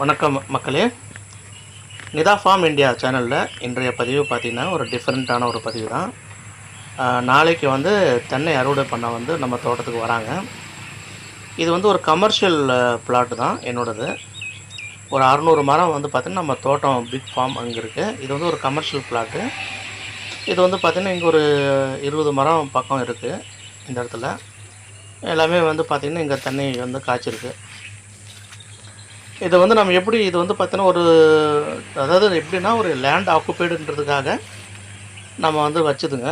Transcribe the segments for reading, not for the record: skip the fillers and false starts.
வணக்கம் மக்களே. Nita form India சேனலில் இன்றைய பதிவு பார்த்திங்கன்னா ஒரு டிஃப்ரெண்ட்டான ஒரு பதிவு தான். நாளைக்கு வந்து தென்னை அறுவடை பண்ண வந்து நம்ம தோட்டத்துக்கு வராங்க. இது வந்து ஒரு கமர்ஷியல் பிளாட்டு தான் என்னோடது. ஒரு 600 மரம் வந்து பார்த்திங்கன்னா நம்ம தோட்டம் பிக் ஃபார்ம் அங்கே இருக்குது. இது வந்து ஒரு கமர்ஷியல் பிளாட்டு. இது வந்து பார்த்திங்கன்னா இங்கே ஒரு 20 மரம் பக்கம் இருக்குது. இந்த இடத்துல எல்லாமே வந்து பார்த்திங்கன்னா இங்கே தென்னை வந்து காய்ச்சிருக்கு. இதை வந்து நம்ம எப்படி இது வந்து பார்த்தீங்கன்னா ஒரு அதாவது எப்படின்னா ஒரு லேண்ட் ஆக்குபைடுன்றதுக்காக நம்ம வந்து வச்சுதுங்க.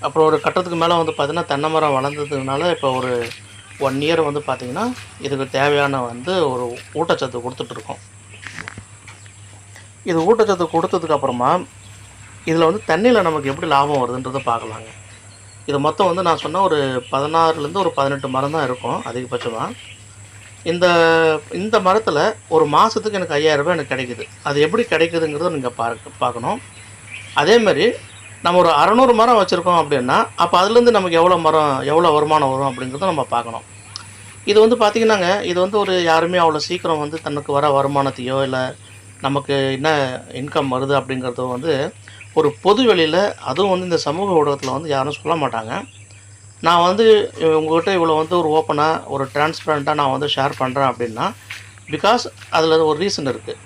அப்புறம் ஒரு கட்டத்துக்கு மேலே வந்து பார்த்திங்கன்னா தென்னை மரம் வளர்ந்ததுனால இப்போ ஒரு 1 இயர் வந்து பார்த்திங்கன்னா இதுக்கு தேவையான வந்து ஒரு ஊட்டச்சத்து கொடுத்துட்ருக்கோம். இது ஊட்டச்சத்து கொடுத்ததுக்கப்புறமா இதில் வந்து தண்ணியில் நமக்கு எப்படி லாபம் வருதுன்றதை பார்க்கலாங்க. இது மொத்தம் வந்து நான் சொன்ன ஒரு 16லேருந்து ஒரு 18 மரம் தான் இருக்கும் அதிகபட்சமாக. இந்த மரத்தில் ஒரு மாதத்துக்கு எனக்கு 5000 ரூபாய் எனக்கு கிடைக்குது. அது எப்படி கிடைக்குதுங்கிறத நீங்கள் பார்க்கணும். அதேமாதிரி நம்ம ஒரு 600 மரம் வச்சுருக்கோம் அப்படின்னா அப்போ அதுலேருந்து நமக்கு எவ்வளோ வருமானம் வரும் அப்படிங்கிறத நம்ம பார்க்கணும். இது வந்து பார்த்திங்கன்னாங்க, இது வந்து ஒரு யாருமே அவ்வளோ சீக்கிரம் வந்து தனக்கு வர வருமானத்தையோ இல்லை நமக்கு என்ன இன்கம் வருது அப்படிங்கிறதோ வந்து ஒரு பொது வெளியில், அதுவும் வந்து இந்த சமூக ஊடகத்தில் வந்து யாரும் சொல்ல மாட்டாங்க. நான் வந்து உங்கள்கிட்ட இவ்வளோ வந்து ஒரு ஓப்பனாக ஒரு டிரான்ஸ்பரண்ட்டாக நான் வந்து ஷேர் பண்ணுறேன் அப்படின்னா பிகாஸ் அதில் ஒரு ரீசன் இருக்குது.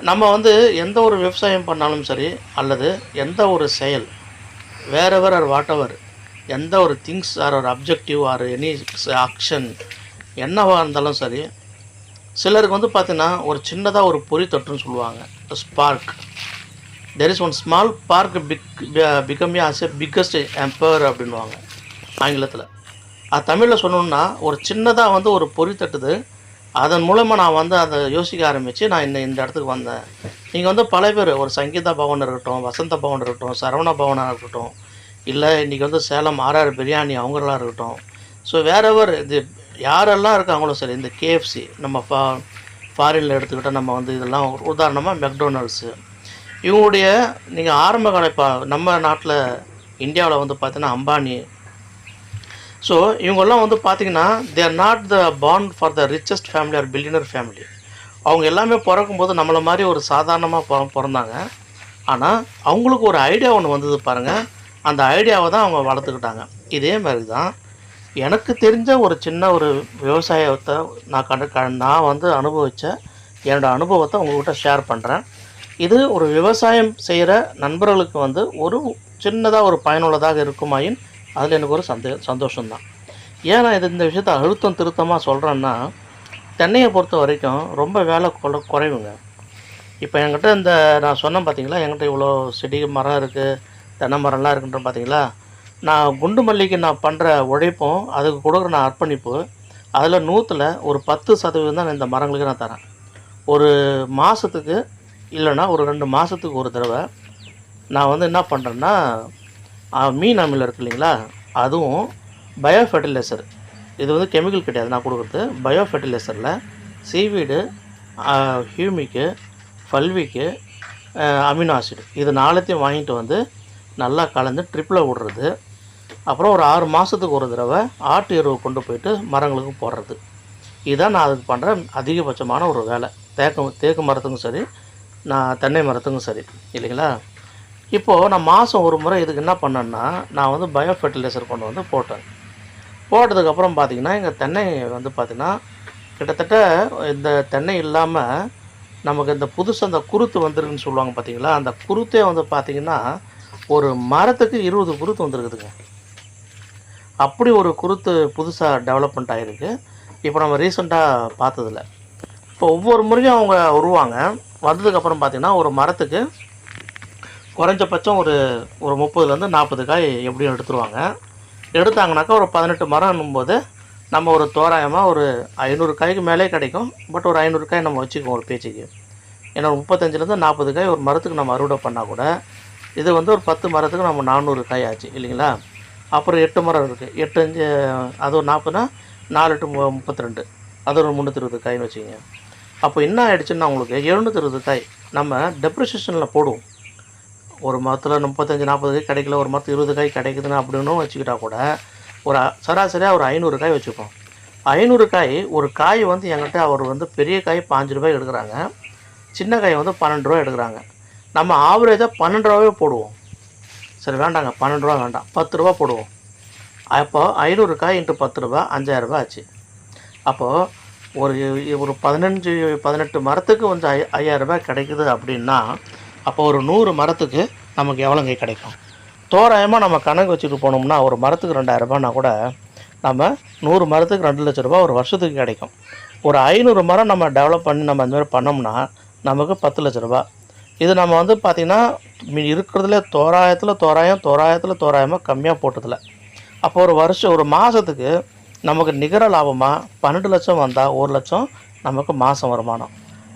நம்ம வந்து எந்த ஒரு விவசாயம் பண்ணாலும் சரி அல்லது எந்த ஒரு செயல் வேறெவர் ஆர் வாட் எவர் எந்த ஒரு திங்ஸ் ஆர் ஒரு அப்ஜெக்டிவ் ஆர் எனி ஆக்ஷன் என்னவாக இருந்தாலும் சரி, சிலருக்கு வந்து பார்த்திங்கன்னா ஒரு சின்னதாக ஒரு பொறி தொட்டுன்னு சொல்லுவாங்க, spark. There is one small park become as a biggest empower அப்படின்வாங்க ஆங்கிலத்தில். அது தமிழில் சொல்லணுன்னா ஒரு சின்னதாக வந்து ஒரு பொறி தட்டுது. அதன் மூலமாக நான் வந்து அதை யோசிக்க ஆரம்பித்து நான் இந்த இடத்துக்கு வந்தேன். நீங்கள் வந்து பல பேர் ஒரு சங்கீதா பவன் இருக்கட்டும், வசந்த பவன் இருக்கட்டும், சரவண பவனாக இருக்கட்டும், இல்லை இன்றைக்கி வந்து சேலம் ஆர்ஆர் பிரியாணி அவங்களாம் இருக்கட்டும், ஸோ வேறெவர் இது யாரெல்லாம் இருக்காங்களும் சரி, இந்த கேஎஃப்சி நம்ம ஃபாரினில் எடுத்துக்கிட்டால் நம்ம வந்து இதெல்லாம் உதாரணமாக மெக்டொனால்ட்ஸு இவங்களுடைய நீங்கள் ஆரம்ப கால நம்ம நாட்டில் இந்தியாவில் வந்து பார்த்தீங்கன்னா அம்பானி. ஸோ இவங்கெல்லாம் வந்து பார்த்திங்கன்னா they are not the born for the richest family or billionaire family. அவங்க எல்லாமே பிறக்கும்போது நம்மளை மாதிரி ஒரு சாதாரணமாக பிறந்தாங்க. ஆனால் அவங்களுக்கு ஒரு ஐடியா ஒன்று வந்தது பாருங்கள், அந்த ஐடியாவை தான் அவங்க வளர்த்துக்கிட்டாங்க. இதே மாதிரி தான் எனக்கு தெரிஞ்ச ஒரு சின்ன ஒரு விவசாயத்தை நான் வந்து அனுபவித்த என்னோடய அனுபவத்தை உங்கள்கிட்ட ஷேர் பண்ணுறேன். இது ஒரு விவசாயம் செய்கிற நண்பர்களுக்கு வந்து ஒரு சின்னதாக ஒரு பயனுள்ளதாக இருக்குமாயின் அதில் எனக்கு ஒரு சந்தோஷம்தான். ஏன்னா இந்த விஷயத்தை அழுத்தம் திருத்தமாக சொல்கிறேன்னா, தென்னையை பொறுத்த வரைக்கும் ரொம்ப வேலை குறைவுங்க. இப்போ என்கிட்ட நான் சொன்னேன் பார்த்தீங்களா, என்கிட்ட இவ்வளோ செடி மரம் இருக்குது, தென்னை மரம்லாம் இருக்குன்ற பார்த்தீங்களா, நான் குண்டு மல்லிக்கு நான் பண்ணுற உழைப்பும் அதுக்கு கொடுக்குற நான் அர்ப்பணிப்பு, அதில் 100ல் ஒரு 10% தான் இந்த மரங்களுக்கு நான் தரேன். ஒரு மாதத்துக்கு இல்லைன்னா ஒரு 2 மாதத்துக்கு ஒரு தடவை நான் வந்து என்ன பண்ணுறேன்னா, மீன் அமிலம் இருக்குது இல்லைங்களா, அதுவும் பயோ ஃபெர்டிலைசர். இது வந்து கெமிக்கல் கிடையாது நான் கொடுக்குறது. பயோ ஃபெர்டிலைசரில் சீவீடு, ஹியூமிக்கு, ஃபல்விக்கு, அமினோ ஆசிட் இது 4த்தையும் வாங்கிட்டு வந்து நல்லா கலந்து ட்ரிப்பில் விடுறது. அப்புறம் ஒரு 6 மாதத்துக்கு ஒரு தடவை ஆட்டு எருவை கொண்டு போயிட்டு மரங்களுக்கு போடுறது. இதுதான் நான் அதுக்கு பண்ணுற அதிகபட்சமான ஒரு வேலை. தேக்கு மரத்துக்கும் சரி, நான் தென்னை மரத்துக்கும் சரி, இல்லைங்களா. இப்போது நான் மாதம் ஒரு முறை இதுக்கு என்ன பண்ணேன்னா, நான் வந்து பயோ ஃபெர்டிலைசர் கொண்டு வந்து போட்டதுக்கப்புறம் பார்த்திங்கன்னா எங்கள் தென்னை வந்து பார்த்திங்கன்னா கிட்டத்தட்ட இந்த தென்னை இல்லாமல் நமக்கு இந்த புதுசு அந்த குருத்து வந்துருக்குன்னு சொல்லுவாங்க பார்த்திங்களா, அந்த குருத்தே வந்து பார்த்திங்கன்னா ஒரு மரத்துக்கு 20 குருத்து வந்துருக்குதுங்க. அப்படி ஒரு குருத்து புதுசாக டெவலப்மெண்ட் ஆகிருக்கு. இப்போ நம்ம ரீசெண்டாக பார்த்ததில்ல. இப்போ ஒவ்வொரு முறையும் அவங்க வருவாங்க. வந்ததுக்கப்புறம் பார்த்திங்கன்னா ஒரு மரத்துக்கு குறைஞ்சபட்சம் ஒரு 30லேருந்து 40 காய் எப்படியும் எடுத்துருவாங்க. எடுத்தாங்கனாக்கா ஒரு 18 மரம்னும்போது நம்ம ஒரு தோராயமாக ஒரு 500 காய்க்கு மேலே கிடைக்கும். பட் ஒரு 500 காய் நம்ம வச்சுக்குவோம் ஒரு பேச்சுக்கு. ஏன்னா 35லேருந்து 40 காய் ஒரு மரத்துக்கு நம்ம அறுவடை பண்ணால் கூட இது வந்து ஒரு 10 மரத்துக்கு நம்ம 400 காய் ஆச்சு இல்லைங்களா. அப்புறம் 8 மரம் இருக்குது, 8 5 அது ஒரு 40னா 4 8 32, அது ஒரு 320 காய்னு வச்சுக்கோங்க. அப்போ என்ன ஆகிடுச்சுன்னா உங்களுக்கு 720 காய் நம்ம டெப்ரிசியேஷனில் போடுவோம். ஒரு மரத்தில் 35 40 காய் கிடைக்கல, ஒரு மரத்தில் 20 காய் கிடைக்குதுன்னு அப்படின்னு வச்சுக்கிட்டா கூட ஒரு சராசரியாக ஒரு 500 காய் வச்சுப்போம். 500 காய், ஒரு காய் வந்து என்கிட்ட அவர் வந்து பெரிய காய் ரூ. 5 எடுக்கிறாங்க, சின்ன காய் வந்து ரூ. 12 எடுக்கிறாங்க. நம்ம ஆவரேஜாக ரூ. 12 போடுவோம். சரி வேண்டாங்க, ரூ. 12 வேண்டாம், ரூ. 10 போடுவோம். அப்போ 500 காய் இன்ட்டு ரூ. 10 ரூ. 5000 ஆச்சு. அப்போது ஒரு 18 மரத்துக்கு கொஞ்சம் 5000 கிடைக்குது அப்படின்னா, அப்போ ஒரு 100 மரத்துக்கு நமக்கு எவ்வளோங்க கிடைக்கும்? தோராயமாக நம்ம கணக்கு வச்சுட்டு போனோம்னா ஒரு மரத்துக்கு 2000 கூட நம்ம 100 மரத்துக்கு 2 லட்ச ரூபா ஒரு வருஷத்துக்கு கிடைக்கும். ஒரு 500 மரம் நம்ம டெவலப் பண்ணி நம்ம அந்த மாதிரி பண்ணோம்னா நமக்கு 10 லட்ச ரூபா. இது நம்ம வந்து பார்த்திங்கன்னா இருக்கிறதுல தோராயமாக கம்மியாக போட்டதில்ல. அப்போ ஒரு வருஷம் ஒரு மாதத்துக்கு நமக்கு நிகர லாபமாக 12 லட்சம் வந்தால் 1 லட்சம் நமக்கு மாதம் வருமானம்,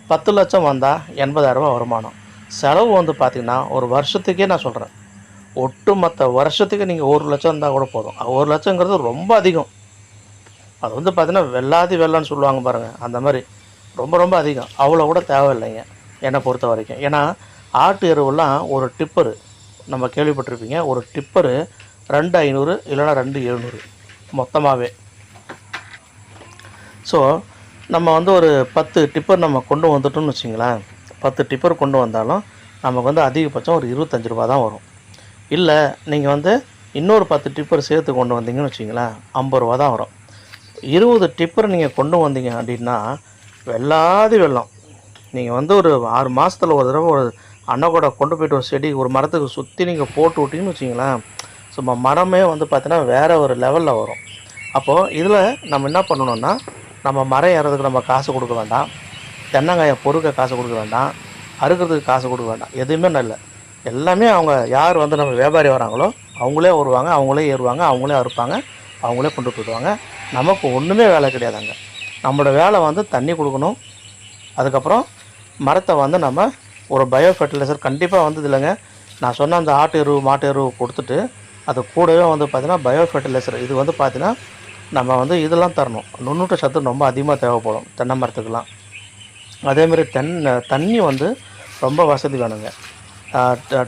10 லட்சம் வந்தால் 80,000 வருமானம். செலவு வந்து பார்த்திங்கன்னா ஒரு வருஷத்துக்கே நான் சொல்கிறேன், ஒட்டுமொத்த வருஷத்துக்கு நீங்கள் 1 லட்சம் இருந்தால் கூட போதும். 1 லட்சங்கிறது ரொம்ப அதிகம். அது வந்து பார்த்திங்கன்னா வெள்ளாதி வெள்ளான்னு சொல்லுவாங்க பாருங்கள், அந்த மாதிரி ரொம்ப ரொம்ப அதிகம். அவ்வளோ கூட தேவையில்லைங்க என்னை பொறுத்த வரைக்கும். ஏன்னா ஆட்டு எருவெல்லாம் ஒரு டிப்பரு நம்ம கேள்விப்பட்டிருப்பீங்க, ஒரு டிப்பரு 2500 இல்லைனா 2700 மொத்தமாகவே. ஸோ நம்ம வந்து ஒரு 10 டிப்பர் நம்ம கொண்டு வந்துட்டோம்னு வச்சிங்களேன், 10 டிப்பர் கொண்டு வந்தாலும் நமக்கு வந்து அதிகபட்சம் ஒரு 25 ரூபா தான் வரும். இல்லை நீங்கள் வந்து இன்னொரு 10 டிப்பர் சேர்த்து கொண்டு வந்தீங்கன்னு வச்சிங்களேன், 50 ரூபா தான் வரும். 20 டிப்பர் நீங்கள் கொண்டு வந்தீங்க அப்படின்னா வெள்ளாதி வெள்ளம். நீங்கள் வந்து ஒரு 6 மாதத்தில் ஒரு தடவை ஒரு அன்னக்கூட கொண்டு போய்ட்டு ஒரு செடி ஒரு மரத்துக்கு சுற்றி நீங்கள் போட்டு விட்டிங்கன்னு வச்சிங்களேன், சும்மா மரமே வந்து பார்த்தீங்கன்னா வேறு ஒரு லெவலில் வரும். அப்போது இதில் நம்ம என்ன பண்ணணுன்னா, நம்ம மரம் ஏறதுக்கு நம்ம காசு கொடுக்க வேண்டாம், தென்னங்காயை பொறுக்க காசு கொடுக்க வேண்டாம், அறுக்கிறதுக்கு காசு கொடுக்க வேண்டாம், எதுவுமே நல்ல. எல்லாமே அவங்க யார் வந்து நம்ம வியாபாரி வராங்களோ அவங்களே வருவாங்க, அவங்களே ஏறுவாங்க, அவங்களே அறுப்பாங்க, அவங்களே கொண்டு போயிடுவாங்க. நமக்கு ஒன்றுமே வேலை கிடையாதுங்க. நம்மளோட வேலை வந்து தண்ணி கொடுக்கணும். அதுக்கப்புறம் மரத்தை வந்து நம்ம ஒரு பயோ ஃபெர்டிலைசர் கண்டிப்பாக வந்து இல்லைங்க, நான் சொன்ன அந்த ஆட்டு எருவு மாட்டு எருவு கொடுத்துட்டு அது கூடவே வந்து பார்த்திங்கன்னா பயோ ஃபெர்டிலைசர் இது வந்து பார்த்திங்கன்னா நம்ம வந்து இதெல்லாம் தரணும். நுண்ணூட்ட சத்து ரொம்ப அதிகமாக தேவைப்படும் தென்னை மரத்துக்கெலாம். அதேமாதிரி தண்ணி வந்து ரொம்ப வசதி வேணுங்க.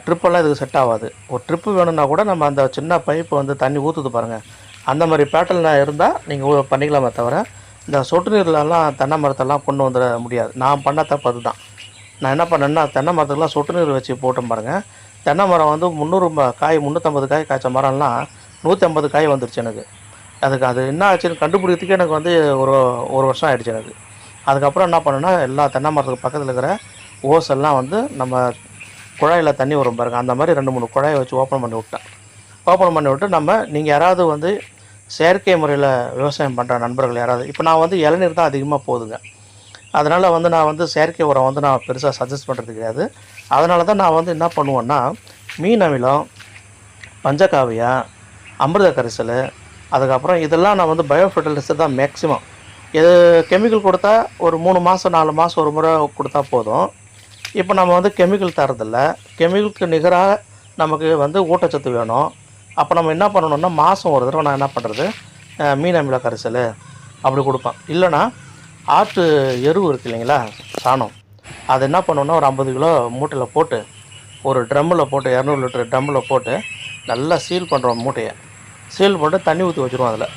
ட்ரிப்பெல்லாம் இதுக்கு செட் ஆகாது. ஒரு ட்ரிப்பு வேணும்னா கூட நம்ம அந்த சின்ன பைப்பு வந்து தண்ணி ஊற்றுது பாருங்கள், அந்த மாதிரி பேட்டர்னில் இருந்தால் நீங்கள் பண்ணிக்கலாமே தவிர இந்த சொட்டு நீர்லலாம் தென்னை மரத்தெல்லாம் கொண்டு வந்துட முடியாது. நான் பண்ண தப்பு அதுதான். நான் என்ன பண்ணேன்னா தென்னை மரத்துக்கெலாம் சொட்டு நீர் வச்சு போட்டோம் பாருங்கள், தென்னை மரம் வந்து 300 காய் 350 காய் காய்ச்ச மரம்லாம் 150 காய் வந்துருச்சு எனக்கு. அதுக்கு அது என்ன ஆச்சுன்னு கண்டுபிடிக்கிறதுக்கே எனக்கு வந்து ஒரு வருஷம் ஆகிடுச்சு எனக்கு. அதுக்கப்புறம் என்ன பண்ணேன்னா எல்லா தென்னை மரத்துக்கு பக்கத்தில் இருக்கிற ஓஸ் எல்லாம் வந்து நம்ம குழாயில் தண்ணி வரும் பாருங்கள், அந்த மாதிரி 2-3 குழாயை வச்சு ஓப்பன் பண்ணி விட்டு நீங்கள் யாராவது வந்து செயற்கை முறையில் விவசாயம் பண்ணுற நண்பர்கள் யாராவது, இப்போ நான் வந்து இளநீர் தான் அதிகமாக போகுதுங்க, அதனால் வந்து நான் வந்து செயற்கை உரம் வந்து நான் பெருசாக சஜஸ்ட் பண்ணுறது கிடையாது. அதனால தான் நான் வந்து என்ன பண்ணுவேன்னா மீன் அமிலம், பஞ்சகாவியா, அமிர்த கரைசல், அதுக்கப்புறம் இதெல்லாம் நான் வந்து பயோ ஃபெர்டிலைசர் தான் மேக்ஸிமம். இது கெமிக்கல் கொடுத்தா ஒரு 3 மாதம் 4 மாதம் ஒரு முறை கொடுத்தா போதும். இப்போ நம்ம வந்து கெமிக்கல் தரதில்ல, கெமிக்கலுக்கு நிகராக நமக்கு வந்து ஊட்டச்சத்து வேணும். அப்போ நம்ம என்ன பண்ணணும்னா மாதம் ஒரு தடவை நான் என்ன பண்ணுறது, மீன் அமில கரைசல் அப்படி கொடுப்பேன். இல்லைனா ஆட்டு எருவு இருக்குது இல்லைங்களா, சாணம், அது என்ன பண்ணணுன்னா ஒரு 50 கிலோ மூட்டையில் போட்டு ஒரு ட்ரம்மில் போட்டு 200 லிட்டர் ட்ரம்மில் போட்டு நல்லா சீல் பண்ணுறோம். மூட்டையை சீல் போட்டு தண்ணி ஊற்றி வச்சுருவோம். அதில்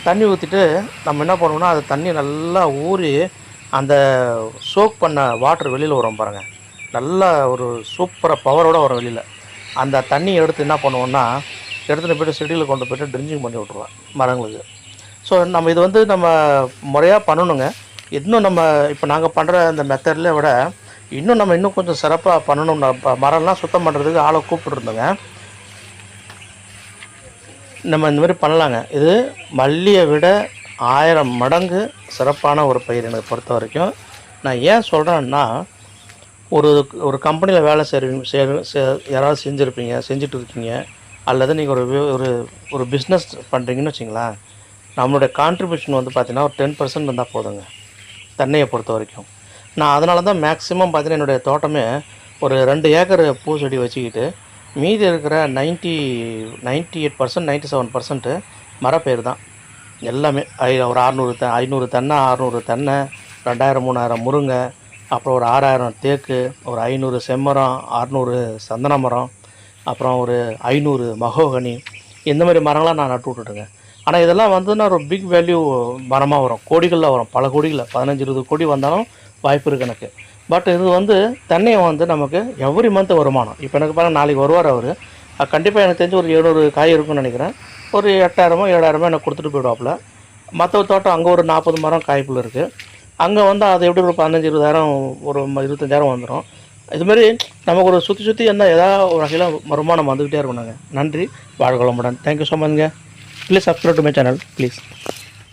தண்ணி ஊற்றிட்டு நம்ம என்ன பண்ணுவோம்னா அது தண்ணி நல்லா ஊறி அந்த சோக் பண்ண வாட்டர் வெளியில் வரும் பாருங்கள், நல்லா ஒரு சூப்பராக பவரோடு வரும் வெளியில். அந்த தண்ணி எடுத்து என்ன பண்ணுவோன்னா எடுத்துகிட்டு போய்ட்டு செடியில் கொண்டு போய்ட்டு ட்ரிஞ்சிங் பண்ணி விட்ருவேன் மரங்களுக்கு. ஸோ நம்ம இது வந்து நம்ம முறையாக பண்ணணுங்க. இன்னும் நம்ம இப்போ நாங்கள் பண்ணுற அந்த மெத்தட்லேயே விட இன்னும் கொஞ்சம் சிறப்பாக பண்ணணும். மரம்லாம் சுத்தம் பண்ணுறதுக்கு ஆளை கூப்பிட்டுருந்தோங்க. நம்ம இந்த மாதிரி பண்ணலாங்க. இது மல்லியை விட 1000 மடங்கு சிறப்பான ஒரு பயிர் என்னை பொறுத்த வரைக்கும். நான் ஏன் சொல்கிறேன்னா, ஒரு கம்பெனியில் வேலை யாராவது செஞ்சுட்டு இருக்கீங்க, அல்லது நீங்கள் ஒரு பிஸ்னஸ் பண்ணுறீங்கன்னு வச்சிங்களேன், நம்மளுடைய கான்ட்ரிபியூஷன் வந்து பார்த்திங்கன்னா ஒரு 10% இருந்தால் போதுங்க தென்னையை பொறுத்த வரைக்கும். நான் அதனால தான் மேக்ஸிமம் பார்த்திங்கன்னா என்னுடைய தோட்டமே ஒரு 2 ஏக்கர் பூ செடி வச்சுக்கிட்டு மீதி இருக்கிற 98% 97% மரப்பயிர் தான் எல்லாமே. ஒரு 500 தென்னை, 600 தென்னை, 2000-3000 முருங்கை, அப்புறம் ஒரு 6000 தேக்கு, ஒரு 500 செம்மரம், 600 சந்தன மரம், அப்புறம் ஒரு 500 மகோகனி, இந்த மாதிரி மரங்களாம் நான் நட்டு விட்டுட்டுங்க. ஆனால் இதெல்லாம் வந்துன்னா ஒரு பிக் வேல்யூ மரமாக வரும், கோடிகளில் வரும், பல கோடிகளில் 15-20 கோடி வந்தாலும் வாய்ப்பு இருக்குது எனக்கு. பட் இது வந்து தென்னையை வந்து நமக்கு எவ்ரி மந்த் வருமானம். இப்போ எனக்கு பாருங்கள், நாளைக்கு வருவார் அவர், கண்டிப்பாக எனக்கு தெரிஞ்சு ஒரு 700 காய் இருக்குன்னு நினைக்கிறேன். ஒரு 8000-7000 எனக்கு கொடுத்துட்டு போயிடுவாப்புல. மற்ற தோட்டம் அங்கே ஒரு 40 மரம் காய்ப்புள்ள இருக்குது. அங்கே வந்து அது எப்படி ஒரு 15-20,000 ஒரு 25,000 வந்துடும். இதுமாரி நமக்கு ஒரு சுற்றி என்ன ஏதாவது ஒரு வகையில் வருமானம் வந்துக்கிட்டே இருக்கணுங்க. நன்றி, வாழ்க வளமுடன். தேங்க்யூ ஸோ மச்ங்க. Please subscribe to my channel please.